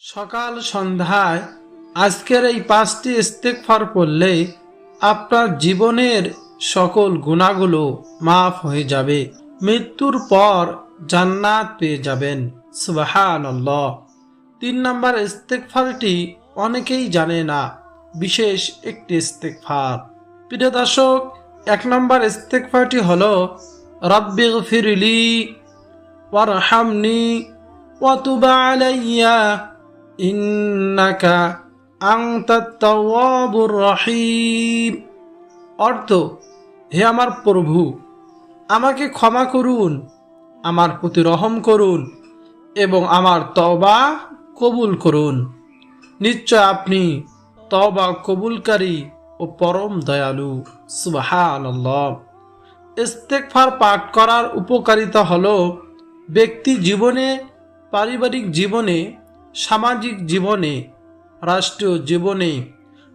সকাল সন্ধ্যায় আজকের এই 5টি ইস্তেগফার পড়লে আপনার জীবনের সকল গুনাহগুলো মাফ হয়ে যাবে। মৃত্যুর পর জান্নাত পেয়ে যাবেন। সুবহানাল্লাহ। 3 নম্বর ইস্তেগফারটি অনেকেই জানে না, বিশেষ একটি ইস্তেগফার। প্রিয় দর্শক, 1 নম্বর ইস্তেগফারটি হলো রব্বিগফিরলি ওয়ারহামনি ওয়া তুব আলাইয়া ইন্নাকা আনতাত তাওয়াবুর রহিম। অর্থ: হে আমার প্রভু, আমাকে ক্ষমা করুন, আমার প্রতি রহম করুন এবং আমার তওবা কবুল করুন। নিশ্চয় আপনি তওবা কবুলকারী ও পরম দয়ালু। সুবহানাল্লাহ। ইস্তেগফার পাঠ করার উপকারিতা হলো ব্যক্তি জীবনে, পারিবারিক জীবনে, সামাজিক জীবনে, রাষ্ট্রীয় জীবনে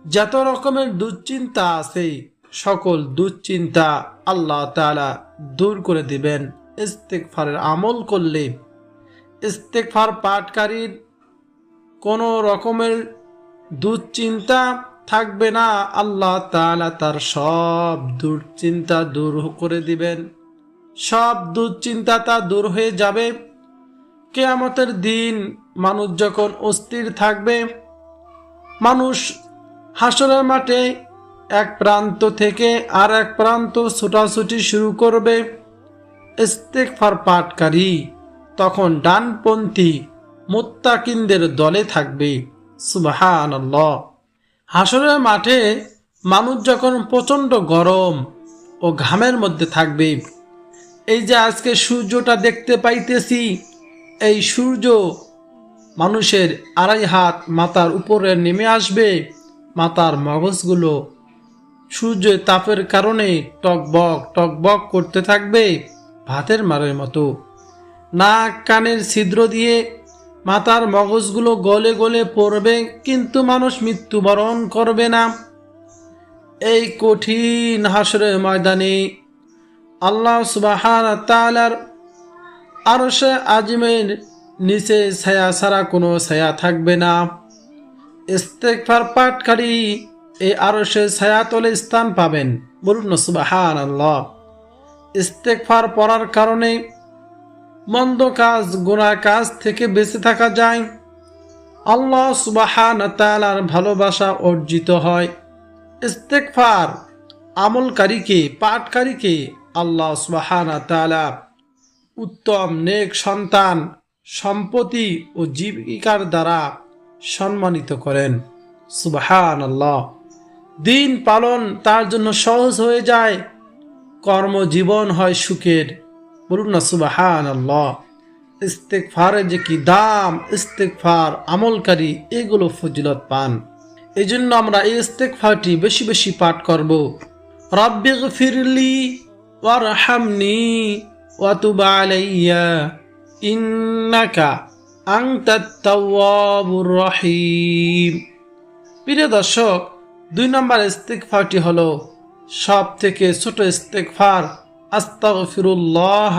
যত রকমের দুশ্চিন্তা আছে সকল দুশ্চিন্তা আল্লাহ তাআলা দূর করে দিবেন ইস্তেগফারের আমল করলে। ইস্তেগফার পাঠকারীর কোনো রকমের দুশ্চিন্তা থাকবে না, আল্লাহ তাআলা তার সব দুশ্চিন্তা দূর করে দিবেন। সব দুশ্চিন্তা তা দূর হয়ে যাবে। কিয়ামতের দিন মানুষ যখন অস্থির থাকবে, মানুষ হাসরের মাঠে এক প্রান্ত থেকে আর এক প্রান্ত ছোটাছুটি শুরু করবে, ইস্তেগফার পাঠকারী তখন ডানপন্থী মুত্তাকিনদের দলে থাকবে। সুবহানাল্লাহ। হাসরের মাঠে মানুষ যখন প্রচণ্ড গরম ও ঘামের মধ্যে থাকবে, এই যে আজকে সূর্যটা দেখতে পাইতেছি, এই সূর্য মানুষের 2.5 হাত মাথার উপরে নেমে আসবে। মাথার মগজগুলো সূর্যের তাপের কারণে টকবক টকবক করতে থাকবে ভাতের মারের মতো। নাক কানের ছিদ্র দিয়ে মাথার মগজগুলো গলে গলে পড়বে, কিন্তু মানুষ মৃত্যুবরণ করবে না। এই কঠিন হাসরের ময়দানে আল্লাহ সুবহানাহু ওয়া তাআলার আরশে আজিমের নিচে ছায়া ছাড়া কোনো ছায়া থাকবে না। ইস্তেগফার পাঠকারী এই আরশে ছায়াতলে স্থান পাবেন। বলুন না সুবহানাল্লাহ। ইস্তেগফার পড়ার কারণে মন্দ কাজ, গুনাহ কাজ থেকে বেঁচে থাকা যায়। আল্লাহ সুবহানাহু ওয়া তাআলার ভালোবাসা অর্জিত হয়। ইস্তেগফার আমলকারীকে, পাঠকারীকে আল্লাহ সুবহানাহু ওয়া তাআলা উত্তম নেক সন্তান, সম্পত্তি ও জীবিকার দ্বারা সম্মানিত করেন। সুবহানাল্লাহ। দিন পালন তার জন্য সহজ হয়ে যায়, কর্মজীবন হয় সুখের। বলুন না সুবহানাল্লাহ। ইস্তেগফারের যে কি দাম, ইস্তেগফার আমলকারী এগুলো ফজিলত পান। এই জন্য আমরা এই ইস্তেগফারটি বেশি বেশি পাঠ করব। রব্বিগফিরলি ওয়ারহামনি ওয়া তুব আলাইয়া ইন্নাকা আনতাত তাওয়াবুর রহিম। প্রিয় দর্শক, 2 নম্বর ইস্তেগফারটি হলো সব থেকে ছোট ইস্তেগফার, আস্তাগফিরুল্লাহ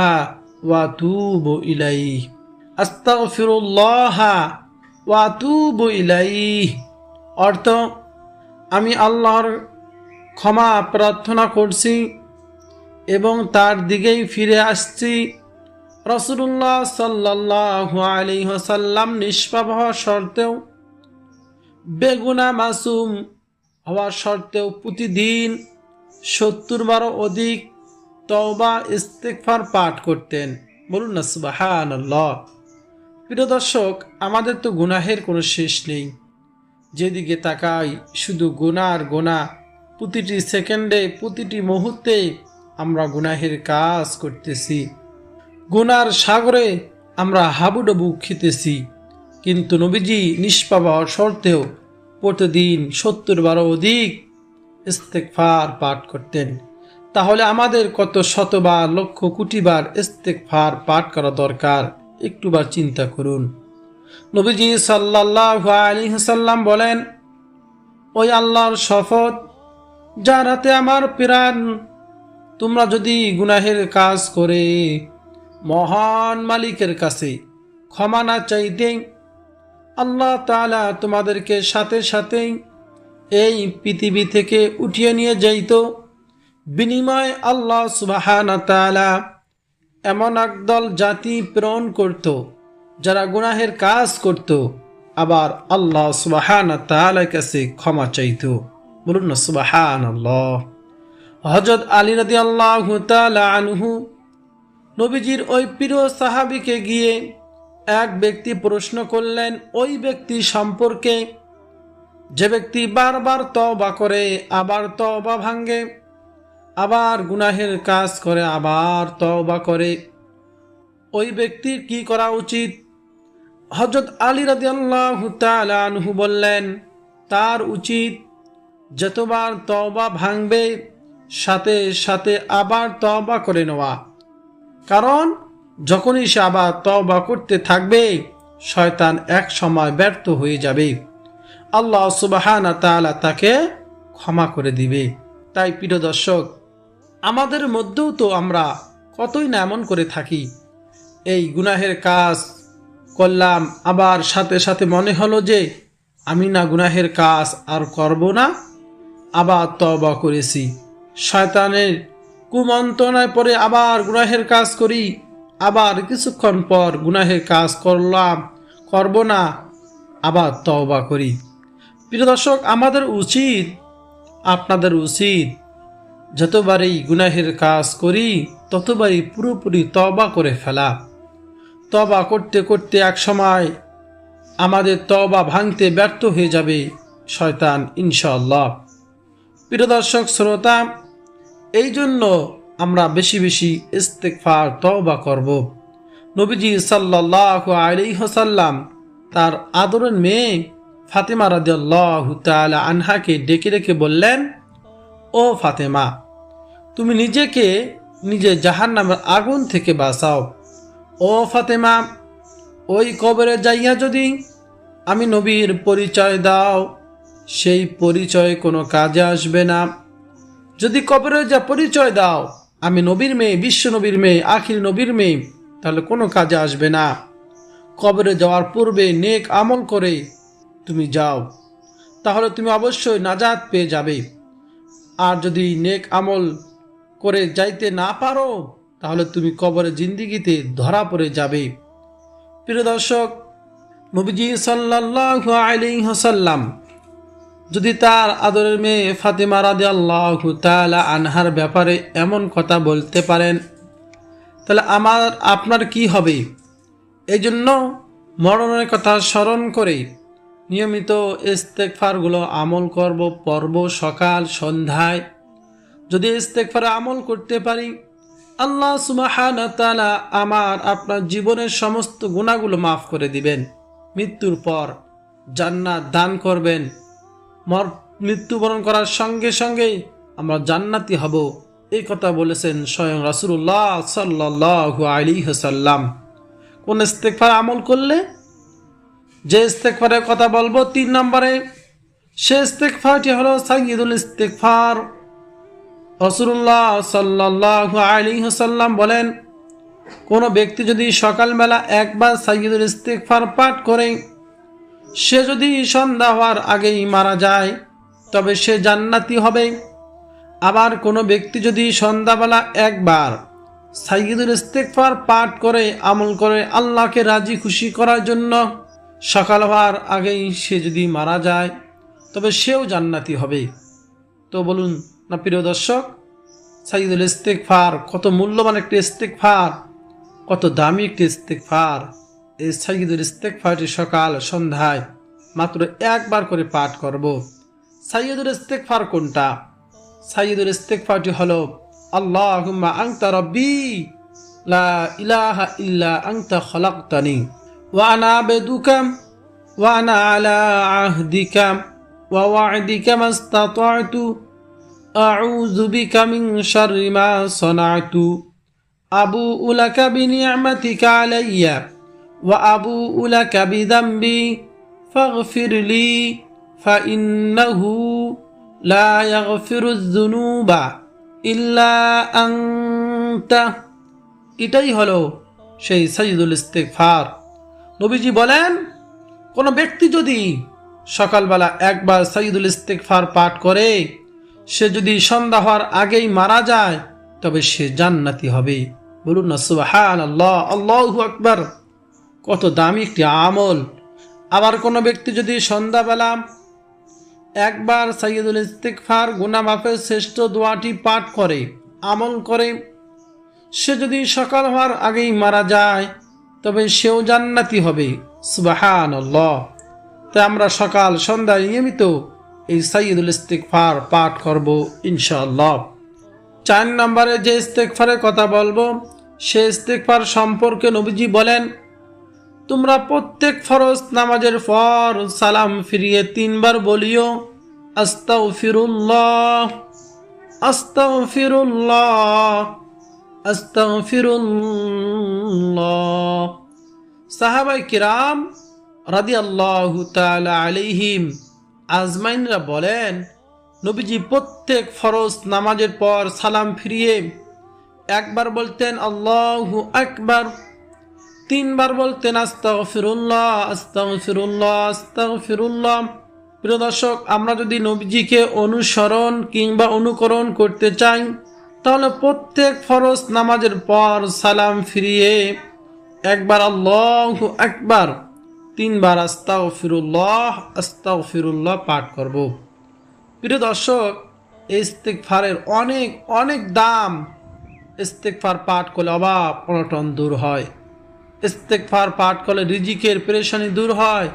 ওয়া আতুবু ইলাইহি। আস্তাগফিরুল্লাহ ওয়া আতুবু ইলাইহি অর্থ: আমি আল্লাহর ক্ষমা প্রার্থনা করছি এবং তার দিকেই ফিরে আসছি। রাসূলুল্লাহ সাল্লাল্লাহু আলাইহি ওয়াসাল্লাম নিষ্পাপ হওয়া সত্ত্বেও, বেগুনাহ মাসুম হওয়া সত্ত্বেও প্রতিদিন 70 বার অধিক তওবা ইস্তেগফার পাঠ করতেন। বলুন না সুবহানাল্লাহ। প্রিয় দর্শক, আমাদের তো গুনাহের কোনো শেষ নেই। যেদিকে তাকাই শুধু গুনাহ আর গুনাহ। প্রতিটি সেকেন্ডে, প্রতিটি মুহূর্তে আমরা গুনাহের কাজ করতেছি। গুনার সাগরে আমরা হাবুডুবু খেতেছি। কিন্তু নবীজি নিষ্পাপ হওয়ার সত্ত্বেও প্রতিদিন 70 বার অধিক ইস্তেগফার পাঠ করতেন। তাহলে আমাদের কত শতবার, লক্ষ কোটি বার ইস্তেগফার পাঠ করা দরকার, একটুবার চিন্তা করুন। নবীজি সাল্লাল্লাহু আলাইহি ওয়াসাল্লাম বলেন, ওই আল্লাহর শপথ যার হাতে আমার প্রাণ, তোমরা যদি গুনাহের কাজ করে মহান মালিকের কাছে ক্ষমা না চাইতে, আল্লাহ তাআলা তোমাদেরকে সাথে সাথেই এই পৃথিবী থেকে উঠিয়ে নিয়ে যাইত। বিনিময়ে আল্লাহ সুবহানাহু ওয়া তাআলা এমন একদল জাতি প্রেরণ করত যারা গুনাহের কাজ করত, আবার আল্লাহ সুবহানাহু ওয়া তাআলার কাছে ক্ষমা চাইত। বলুন না সুবহানাল্লাহ। হযরত আলী রাদিয়াল্লাহু তাআলা আনহু নবীজির ওই প্রিয় সাহাবীকে গিয়ে এক ব্যক্তি প্রশ্ন করলেন ওই ব্যক্তি সম্পর্কে, যে ব্যক্তি বারবার তওবা করে, আবার তওবা ভাঙে, আবার গুনাহের কাজ করে, আবার তওবা করে, ওই ব্যক্তির কি করা উচিত? হযরত আলী রাদিয়াল্লাহু তাআলা আনহু বললেন, তার উচিত যতবার তওবা ভাঙবে সাথে সাথে আবার তওবা করে নেওয়া। কারণ যখনই সে আবার তওবা করতে থাকবে, শয়তান এক সময় ব্যর্থ হয়ে যাবে, আল্লাহ সুবহানাহু ওয়া তাআলা তাকে ক্ষমা করে দিবে। তাই প্রিয় দর্শক, আমাদের মধ্যেও তো আমরা কতই না এমন করে থাকি, এই গুনাহের কাজ করলাম, আবার সাথে সাথে মনে হলো যে আমি না গুনাহের কাজ আর করব না, আবার তওবা করেছি, শয়তানের কুমন্ত্রণায় পড়ে আবার গুনাহের কাজ করি, আবার কিছুক্ষণ পর গুনাহের কাজ করব না, আবার তওবা করি। প্রিয় দর্শক, আমাদের উচিত, আপনাদের উচিত, যতবারই গুনাহের কাজ করি ততবারই পুরোপুরি তওবা করে ফেলা। তওবা করতে করতে এক সময় আমাদের তওবা ভাঙতে ব্যর্থ হয়ে যাবে শয়তান, ইনশাআল্লাহ। প্রিয় দর্শক শ্রোতা, এই জন্য আমরা বেশি বেশি ইস্তেগফার তওবা করব। নবীজি সাল্লাল্লাহু আলাইহি ওয়াসাল্লাম তার আদরের মেয়ে ফাতেমা রাদিয়াল্লাহু তাআলা আনহাকে ডেকে রেখে বললেন, ও ফাতেমা, তুমি নিজেকে নিজে জাহান্নামের আগুন থেকে বাঁচাও। ও ফাতেমা, ওই কবরে যাইয়া যদি আমি নবীর পরিচয় দাও, সেই পরিচয় কোনো কাজে আসবে না। যদি কবরে যা পরিচয় দাও আমি নবীর মেয়ে, বিশ্ব নবীর মেয়ে, আখির নবীর মেয়ে, তাহলে কোনো কাজে আসবে না। কবরে যাওয়ার পূর্বে নেক আমল করে তুমি যাও, তাহলে তুমি অবশ্যই নাজাত পেয়ে যাবে। আর যদি নেক আমল করে যাইতে না পারো, তাহলে তুমি কবরে জিন্দিগিতে ধরা পড়ে যাবে। প্রিয় দর্শক, নবীজি সাল্লাল্লাহু আলাইহি ওয়াসাল্লাম যদি তার আদরের মেয়ে ফাতেমা রাদিয়াল্লাহু তাআলা আনহার ব্যাপারে এমন কথা বলতে পারেন, তাহলে আমার আপনার কি হবে? এই জন্য মরণের কথা স্মরণ করে নিয়মিত ইস্তেগফারগুলো আমল পড়ব সকাল সন্ধ্যায়। যদি ইস্তেগফার আমল করতে পারি, আল্লাহ সুবহানাহু ওয়া তাআলা আমার আপনার জীবনের সমস্ত গুনাহগুলো মাফ করে দিবেন। মৃত্যুর পর জান্নাত দান করবেন। মৃত্যুবরণ করার সঙ্গে সঙ্গে আমরা জান্নাতি হব, এই কথা বলেছেন স্বয়ং রাসূলুল্লাহ সাল্লাল্লাহু আলাইহি ওয়াসাল্লাম। কোন ইস্তেগফার আমল করলে? যে ইস্তেগফারের কথা বলবো 3 নম্বরে, সে ইস্তেগফারটি হলো সাইয়্যিদুল ইস্তেগফার। রাসূলুল্লাহ সাল্লাল্লাহু আলাইহি ওয়াসাল্লাম বলেন, কোন ব্যক্তি যদি সকালবেলা একবার সাইয়্যিদুল ইস্তেগফার পাঠ করে, সে যদি সন্ধ্যা হওয়ার আগেই মারা যায় তবে সে জান্নাতি হবে। আবার কোনো ব্যক্তি যদি সন্ধ্যাবেলা একবার সাইয়্যিদুল ইস্তেগফার পাঠ করে আমল করে আল্লাহকে রাজি খুশি করার জন্য, সকাল হওয়ার আগেই সে যদি মারা যায় তবে সেও জান্নাতি হবে। তো বলুন না প্রিয় দর্শক, সাইয়্যিদুল ইস্তেগফার কত মূল্যবান একটি ইস্তেগফার, কত দামি একটি ইস্তেগফার। এই সাইয়্যিদুল ইস্তেগফারটি সকাল সন্ধ্যায় মাত্র একবার করে পাঠ করব। সাইয়্যিদুল ইস্তেগফার কোনটা? সাইয়্যিদুল ইস্তেগফারটি হলো, আল্লাহুম্মা আনতা রাব্বি লা ইলাহা ইল্লা আনতা খালাকতানি ওয়া আনা আবদুকা ওয়া আনা আলা আহদিকা ওয়া ওয়া'দিকা মাস্তাতা'তু আউযু বিকা মিন শাররি মা সানা'তু আবু'ু লাকা বিনি'মাতিকা আলাইয়া ওয়া আবু'ু লাকা বিযামবি ফাগফির লি ফাইন্নাহু লা ইয়াগফিরুয যুনুবা ইল্লা আনতা। এটাই হলো সেই সাইয়্যিদুল ইস্তেগফার। নবীজি বলেন, কোনো ব্যক্তি যদি সকালবেলা একবার সাইয়্যিদুল ইস্তিগফার পাঠ করে, সে যদি সন্ধ্যা হওয়ার আগেই মারা যায় তবে সে জান্নাতি হবে। বলুন না সুবহানাল্লাহ, আল্লাহু আকবার। কত দামি একটি আমল। আবার কোনো ব্যক্তি যদি সন্ধ্যাবেলা একবার সাইয়্যিদুল ইস্তিগফার গুনাহ মাফের শ্রেষ্ঠ দোয়াটি পাঠ করে, আমল করে, সে যদি সকাল হওয়ার আগেই মারা যায় তবে সেও জান্নাতি হবে। সুবহানাল্লাহ। তাই আমরা সকাল সন্ধ্যায় নিয়মিত এই সাইয়্যিদুল ইস্তিগফার পাঠ করব ইনশাআল্লাহ। 4 নম্বরে যে ইস্তিগফারের কথা বলবো, সে ইস্তিগফার সম্পর্কে নবীজি বলেন, তোমরা প্রত্যেক ফরজ নামাজের পর সালাম ফিরিয়ে 3 বার বলিও, আস্তাগফিরুল্লাহ, আস্তাগফিরুল্লাহ, আস্তাগফিরুল্লাহ। সাহাবায়ে কিরাম রাদিয়াল্লাহু তাআলা আলাইহিম আজমাইনরা বলেন, নবীজি প্রত্যেক ফরজ নামাজের পর সালাম ফিরিয়ে একবার বলতেন আল্লাহু আকবার, 3 বার বলতেন আস্তাগফিরুল্লাহ, আস্তাগফিরুল্লাহ, আস্তাগফিরুল্লাহ। প্রিয় দর্শক, আমরা যদি নবীজিকে অনুসরণ কিংবা অনুকরণ করতে চাই তাহলে প্রত্যেক ফরজ নামাজের পর সালাম ফিরিয়ে একবার আল্লাহু আকবার, 3 বার আস্তাগফিরুল্লাহ, আস্তাগফিরুল্লাহ পাঠ করব। প্রিয় দর্শক, এই ইস্তিগফারের অনেক অনেক দাম। ইস্তিগফার পাঠ করলে অভাব অনটন দূর হয়। ইস্তিগফার পাঠ করলে রিজিকের পেরেশানি দূর হয়।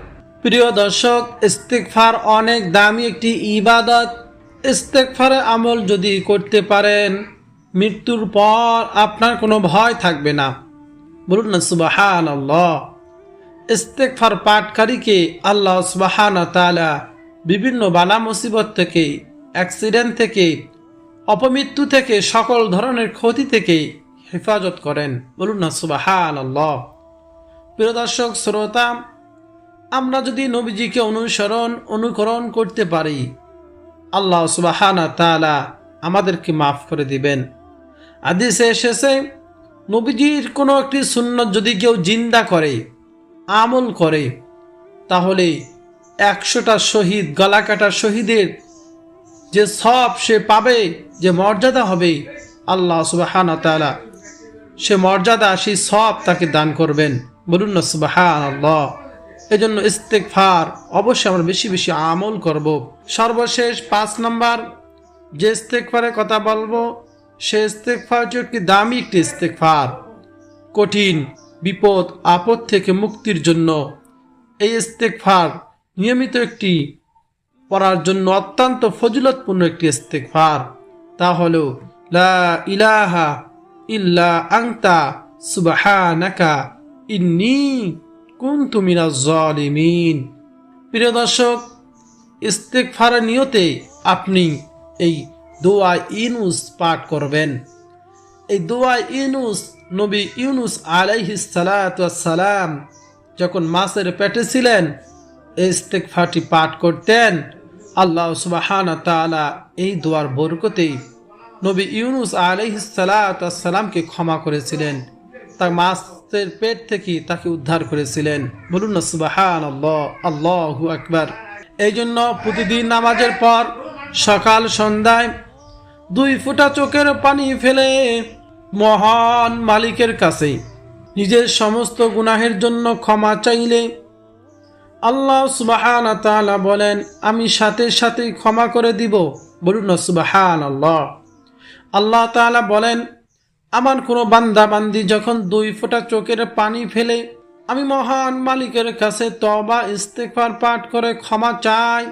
প্রিয় দর্শক, ইস্তিগফার অনেক দামি একটি ইবাদত। ইস্তিগফারের আমল যদি করতে পারেন, মৃত্যুর পর আপনার কোনো ভয় থাকবে না। বলুন না সুবহানাল্লাহ। ইস্তিগফার পাঠকারীকে আল্লাহ সুবহানাহু ওয়া তাআলা বিভিন্ন বালা মুসিবত থেকে, অ্যাক্সিডেন্ট থেকে, অপমৃত্যু থেকে, সকল ধরনের ক্ষতি থেকে হেফাজত করেন। বলুন না সুবহানাল্লাহ। প্রিয় দর্শক শ্রোতা, আমরা যদি নবীজিকে অনুকরণ করতে পারি, আল্লাহ সুবহানাহু ওয়া তাআলা আমাদেরকে মাফ করে দিবেন। হাদিসে এসেছে, নবীজির কোনো একটি সুন্নত যদি কেউ জিন্দা করে, আমল করে, তাহলে 100টা শহীদ, গলা কাটা শহীদের যে সব সে পাবে, যে মর্যাদা হবে, আল্লাহ সুবহানাহু ওয়া তাআলা সে মর্যাদা, সেই সব তাকে দান করবেন। বলুন না সুবহানাল্লাহ। এজন্য ইস্তিগফার অবশ্যই আমরা বেশি বেশি আমল করব। সর্বশেষ 5 নম্বর যে ইস্তিগফারের কথা বলবো, সে ইস্তিগফার একটি দামি একটি ইস্তিগফার। কঠিন বিপদ আপদ থেকে মুক্তির জন্য এই ইস্তিগফার নিয়মিত একটি পড়ার জন্য অত্যন্ত ফজিলতপূর্ণ একটি ইস্তিগফার। তা হলো লা ইলাহা ইল্লা আনতা সুবহানাকা ইন্নী কুনতু মিনাজ জালিমিন। প্রিয় দর্শক, ইস্তিগফারের নিয়তে আপনি এই দোয়া ইউনুস পাঠ করবেন। এই দোয়া ইউনুস, নবী ইউনুস আলাইহিস সালাতু ওয়াস সালাম যখন মাছের পেটে ছিলেন, এই ইস্তিগফারটি পাঠ করতেন। আল্লাহ সুবহানাহু ওয়া তাআলা এই দোয়ার বরকতে নবী ইউনুস আলাইহিস সালাতু ওয়াস সালামকে ক্ষমা করেছিলেন, তার মাছের পেট থেকে তাকে উদ্ধার করেছিলেন। বলুন না সুবহানাল্লাহ, আল্লাহু আকবার। এই জন্য প্রতিদিন নামাজের পর সকাল সন্ধ্যায় 2 ফোঁটা চোখের পানি ফেলে মহান মালিকের কাছে নিজের সমস্ত গুনাহের জন্য ক্ষমা চাইলে আল্লাহ সুবহানাহু ওয়া তাআলা বলেন, আমি সাথে সাথেই ক্ষমা করে দিব। বলুন না সুবহানাল্লাহ। আল্লাহ তাআলা বলেন, আমার কোনো বান্দা বান্দি যখন 2 ফোঁটা চোখের পানি ফেলে আমি মহান মালিকের কাছে তওবা ইস্তিগফার পাঠ করে ক্ষমা চাই,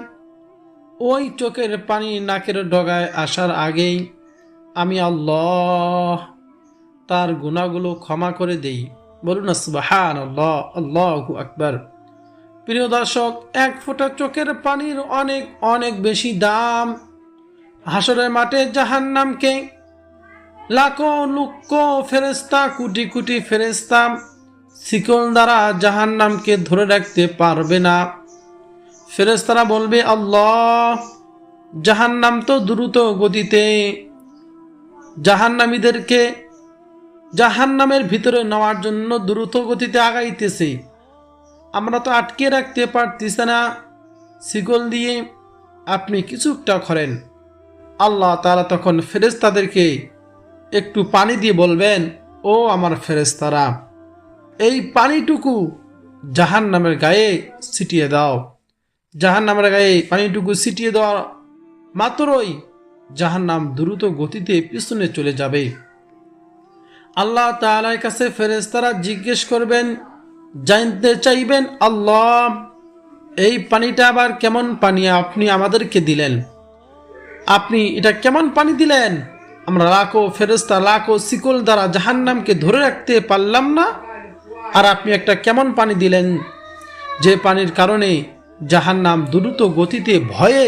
ওই চোখের পানি নাকের ডগায় আসার আগেই আমি আল্লাহ তার গুনাহগুলো ক্ষমা করে দেই। বলুন না সুবহানাল্লাহ, আল্লাহু আকবার। প্রিয় দর্শক, 1 ফোঁটা চোখের পানির অনেক অনেক বেশি দাম। হাসরের মাঠে জাহান্নামকে লাখো লক্ষ ফেরেশতা, কোটি কোটি ফেরেশতা শিকল দ্বারা জাহান্নামকে ধরে রাখতে পারবে না। ফেরেশতারা বলবে, আল্লাহ, জাহান্নাম তো দ্রুত গতিতে জাহান্নামীদেরকে জাহান্নামের ভিতরে নেওয়ার জন্য দ্রুত গতিতে আগাইতেছে। আমরা তো আটকে রাখতে পারতেছি না শিকল দিয়ে, আপনি কিছুটা করেন। আল্লাহ তাআলা তখন ফেরেশতাদেরকে একটু পানি দিয়ে বলবেন, ও আমার ফেরেশতারা, এই পানিটুকু জাহান্নামের গায়ে ছিটিয়ে দাও। জাহান্নামের গায়ে পানিটুকু ছিটিয়ে দেওয়ার মাত্রই জাহান্নাম দ্রুত গতিতে পিছনে চলে যাবে। আল্লাহ তাআলার কাছে ফেরেশতারা জিজ্ঞেস করবেন, জানতে চাইবেন, আল্লাহ এই পানিটা আবার কেমন পানি আপনি আমাদেরকে দিলেন? আপনি এটা কেমন পানি দিলেন? আমরা লাখো ফেরেশতা লাখো শিকল দ্বারা জাহান্নামকে ধরে রাখতে পারলাম না, আর আপনি একটা কেমন পানি দিলেন যে পানির কারণে জাহান্নাম দ্রুত গতিতে ভয়ে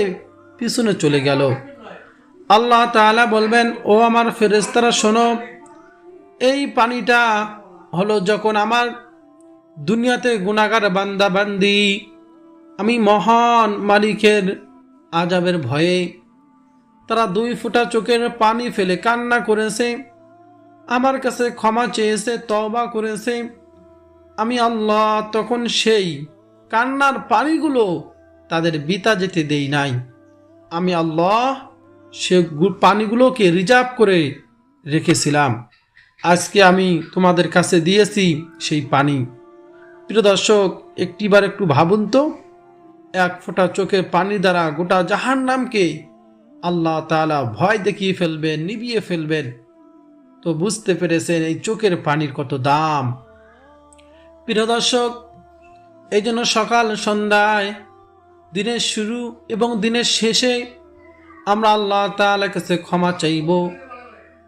পিছনে চলে গেল। আল্লাহ তাআলা বলবেন, ও আমার ফেরেশতারা শোনো, এই পানিটা হলো যখন আমার দুনিয়াতে গুনাহগার বান্দা বান্দি আমি মহান মালিকের আযাবের ভয়ে তারা 2 ফোঁটা চোখের পানি ফেলে কান্না করেছে, আমার কাছে ক্ষমা চেয়েছে, তওবা করেছে, আমি আল্লাহ তখন সেই কান্নার পানিগুলো তাদের বৃথা যেতে দেই নাই। আমি আল্লাহ সে পানিগুলোকে রিজার্ভ করে রেখেছিলাম। আজকে আমি তোমাদের কাছে দিয়েছি সেই পানি। প্রিয় দর্শক, একটিবার একটু ভাবুন তো, 1 ফোঁটা চোখের পানি দ্বারা গোটা জাহান্নামকে আল্লাহ তাআলা ভয় দেখিয়ে ফেলবেন, নিভিয়ে ফেলবেন। তো বুঝতে পেরেছেন এই চোখের পানির কত দাম। প্রিয় দর্শক, এই জন্য সকাল সন্ধ্যায়, দিনের শুরু এবং দিনের শেষে আমরা আল্লাহ তাআলার কাছে ক্ষমা চাইব,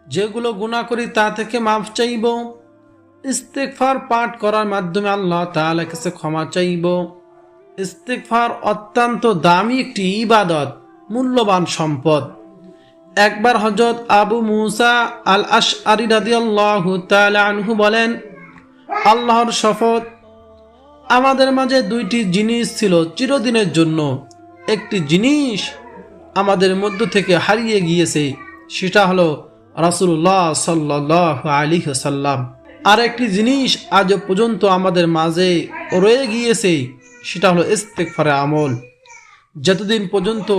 যেগুলো গুনাহ করি তা থেকে মাফ চাইব, ইস্তেগফার পাঠ করার মাধ্যমে আল্লাহ তাআলার কাছে ক্ষমা চাইব। ইস্তেগফার অত্যন্ত দামি একটি ইবাদত, মূল্যবান সম্পদ। একবার হযরত আবু মুসা আল আশআরী রাদিয়াল্লাহু তাআলা আনহু বলেন, আল্লাহর শপথ, আমাদের মাঝে 2টি জিনিস ছিল চিরদিনের জন্য। একটি জিনিস আমাদের মধ্য থেকে হারিয়ে গিয়েছে, সেটা হলো রাসূলুল্লাহ সাল্লাল্লাহু আলাইহি ওয়াসাল্লাম। আর একটি জিনিস আজ পর্যন্ত আমাদের মাঝে রয়ে গিয়েছে, সেটা হলো ইস্তেগফারে আমল। যতদিন পর্যন্ত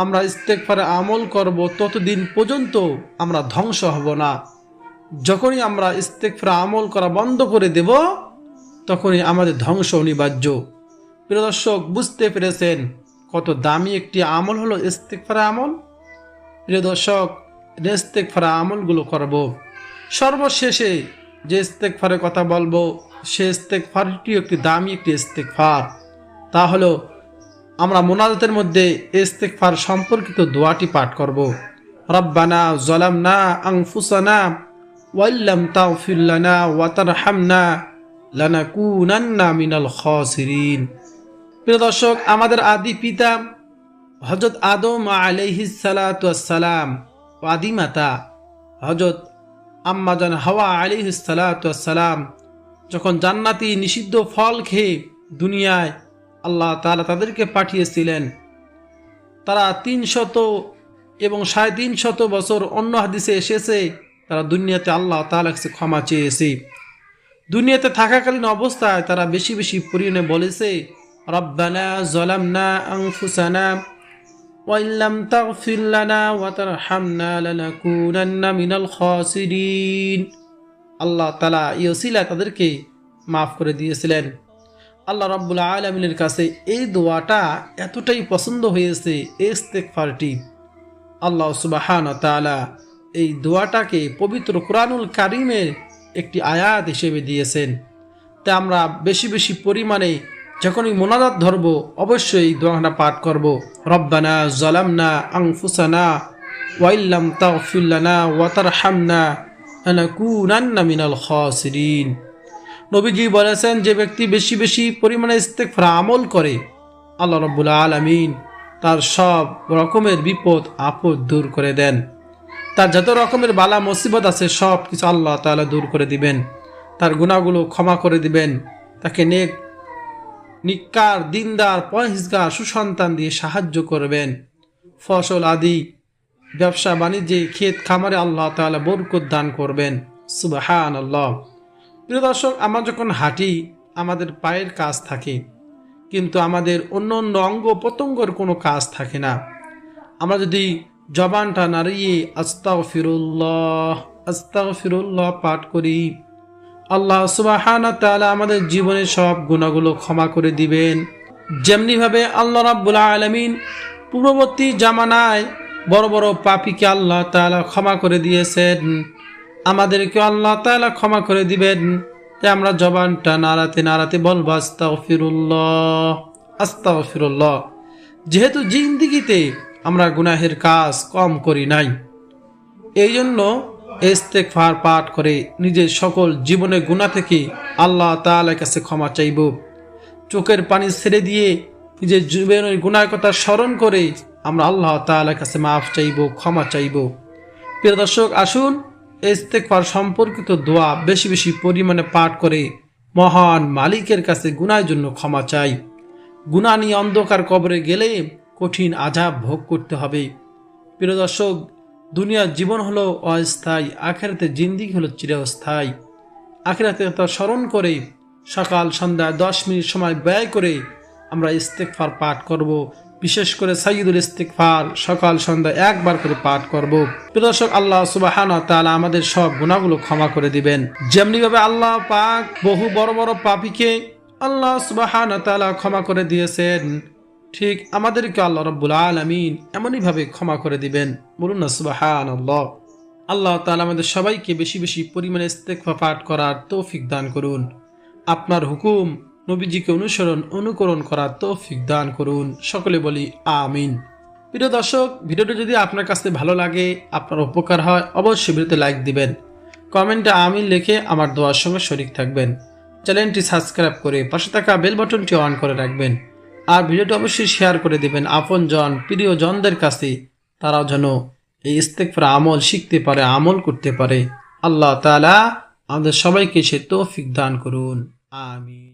আমরা ইস্তেগফারে আমল করব, ততদিন পর্যন্ত আমরা ধ্বংস হব না। যখনই আমরা ইস্তেগফারে আমল করা বন্ধ করে দেব, তখনই আমাদের ধ্বংস অনিবার্য। প্রিয় দর্শক, বুঝতে পেরেছেন কত দামি একটি আমল হলো ইস্তেগফারে আমল। প্রিয় দর্শক, ইস্তেগফারে আমলগুলো করব। সর্বশেষে যে ইস্তেগফারের কথা বলবো, সে ইস্তেগফারটি একটি দামি একটি ইস্তেগফার। তা হলো আমরা মুনাজাতের মধ্যে ইস্তেগফার সম্পর্কিত দোয়াটি পাঠ করব। রব্বানা যালামনা আনফুসানা ওয়া ইল্লাম তাগফির লানা ওয়া তারহামনা লানাকুনান্না মিনাল খাসিরিন। প্রিয় দর্শক, আমাদের আদি পিতা হযরত আদম আলাইহিস সালাতু ওয়াস সালাম ও আদি মাতা হযরত আম্মাজান হাওয়া আলাইহিস সালাতু ওয়াস সালাম যখন জান্নাতি নিষিদ্ধ ফল খেয়ে দুনিয়ায় আল্লাহ তাআলা তাদেরকে পাঠিয়েছিলেন, তারা 300 এবং 350 বছর, অন্য হাদিসে এসেছে, তারা দুনিয়াতে আল্লাহ তাআলার কাছে ক্ষমা চেয়েছে। দুনিয়াতে থাকাকালীন অবস্থায় তারা বেশি বেশি পরিমাণে বলেছে, রব্বানা যালামনা আনফুসানা ওয়া ইল্লাম তাগফির লানা ওয়া তারহামনা লানাকুনান্না মিনাল খাসিরিন। আল্লাহ তাআলা এই ওসিলা তাদেরকে মাফ করে দিয়েছিলেন। আল্লাহ রাব্বুল আলামিনের কাছে এই দোয়াটা এতটাই পছন্দ হয়েছে, ইস্তেগফারটি। আল্লাহ সুবহানাহু ওয়া তাআলা এই দোয়াটাকে পবিত্র কুরআনুল কারীমের একটি আয়াত হিসেবে দিয়েছেন। তা আমরা বেশি বেশি পরিমাণে যখনই মুনাজাত ধরব, অবশ্যই এই দোয়াটা পাঠ করব। রব্বানা যালামনা আনফুসানা ওয়া ইল্লাম তাগফির লানা ওয়া তারহামনা লানাকুনান্না মিনাল খাসিরিন। নবীজি বলেছেন, যে ব্যক্তি বেশি বেশি পরিমাণে ইস্তেগফার আমল করে, আল্লাহ রাব্বুল আলামিন তার সব রকমের বিপদ আপদ দূর করে দেন। তার যত রকমের বালা মুসিবত আছে সব কিছু আল্লাহ তাআলা দূর করে দিবেন, তার গুনাহগুলো ক্ষমা করে দিবেন, তাকে নেক নিকার দিনদার পরহেজগার সুসন্তান দিয়ে সাহায্য করবেন। ফসল আদি ব্যবসা বাণিজ্যে ক্ষেত খামারে আল্লাহ তাআলা বরকত দান করবেন। সুবহানাল্লাহ। প্রিয় দর্শক, আমরা যখন হাঁটি আমাদের পায়ের কাজ থাকে, কিন্তু আমাদের অন্য অন্য অঙ্গ প্রত্যঙ্গের কোনো কাজ থাকে না। আমরা যদি জবানটা নাড়িয়ে আস্তাগফিরুল্লাহ আস্তাগফিরুল্লাহ পাঠ করি, আল্লাহ সুবহানাহু ওয়া তাআলা আমাদের জীবনের সব গুনাহগুলো ক্ষমা করে দিবেন। যেমনিভাবে আল্লাহ রাব্বুল আলামিন পূর্ববর্তী জামানায় বড় বড় পাপীকে আল্লাহ তাআলা ক্ষমা করে দিয়েছেন, আমাদেরকে আল্লাহ তাআলা ক্ষমা করে দিবেন। যে আমরা জবানটা নাড়াতে নাড়াতে বলবো আস্তাগফিরুল্লাহ আস্তাগফিরুল্লাহ। যেহেতু জিন্দেগিতে আমরা গুনাহের কাজ কম করি নাই, এই জন্য ইস্তেগফার পাঠ করে নিজের সকল জীবনের গুনাহ থেকে আল্লাহ তাআলার কাছে ক্ষমা চাইব। চোখের পানি ছেড়ে দিয়ে নিজের জীবনের গুনাহের কথা স্মরণ করে আমরা আল্লাহ তাআলার কাছে মাফ চাইব, ক্ষমা চাইব। প্রিয় দর্শক, আসুন ইস্তেগফার সম্পর্কিত দোয়া বেশি বেশি পরিমাণে পাঠ করে মহান মালিকের কাছে গুনাহের জন্য ক্ষমা চাই। গুনাহ নিয়ে অন্ধকার কবরে গেলে কঠিন আযাব ভোগ করতে হবে। প্রিয় দর্শক, দুনিয়ার জীবন হলো অস্থায়ী, আখিরাতে জিন্দেগি হলো চিরস্থায়ী। আখিরাতে কথা স্মরণ করে সকাল সন্ধ্যা 10 মিনিট সময় ব্যয় করে আমরা ইস্তেগফার পাঠ করব। বিশেষ করে সাইয়্যিদুল ইস্তেগফার সকাল সন্ধ্যা একবার করে পাঠ করব। প্রিয় দর্শক, আল্লাহ সুবহানাহু ওয়া তাআলা আমাদের সব গুনাহগুলো ক্ষমা করে দিবেন। যেমনিভাবে আল্লাহ পাক বহু বড় বড় পাপীকে আল্লাহ সুবহানাহু ওয়া তাআলা ক্ষমা করে দিয়েছেন, ঠিক আমাদেরকে আল্লাহ রাব্বুল আলামিন এমনই ভাবে ক্ষমা করে দিবেন। বলুন না সুবহানাল্লাহ। আল্লাহ তাআলা আমাদের সবাইকে বেশি বেশি পরিমাণে ইস্তেগফার পাঠ করার তৌফিক দান করুন। আপনার হুকুম নবীজিকে অনুকরণ করার তৌফিক দান করুন। সকলে বলি আমিন। প্রিয় দর্শক, ভিডিওটি যদি আপনার কাছে ভালো লাগে, আপনার উপকার হয়, অবশ্যই ভিডিওতে লাইক দিবেন, কমেন্টে আমিন লিখে আমার দোয়ার সঙ্গে শরীক থাকবেন। চ্যানেলটি সাবস্ক্রাইব করে পাশে থাকা বেল বাটনটি অন করে রাখবেন। আর ভিডিওটি অবশ্যই শেয়ার করে দিবেন আপনজন প্রিয়জনদের কাছে, তারাও যেন এই ইস্তেগফার আমল শিখতে পারে, আমল করতে পারে। আল্লাহ তাআলা আমাদের সবাইকে সে তৌফিক দান করুন। আমিন।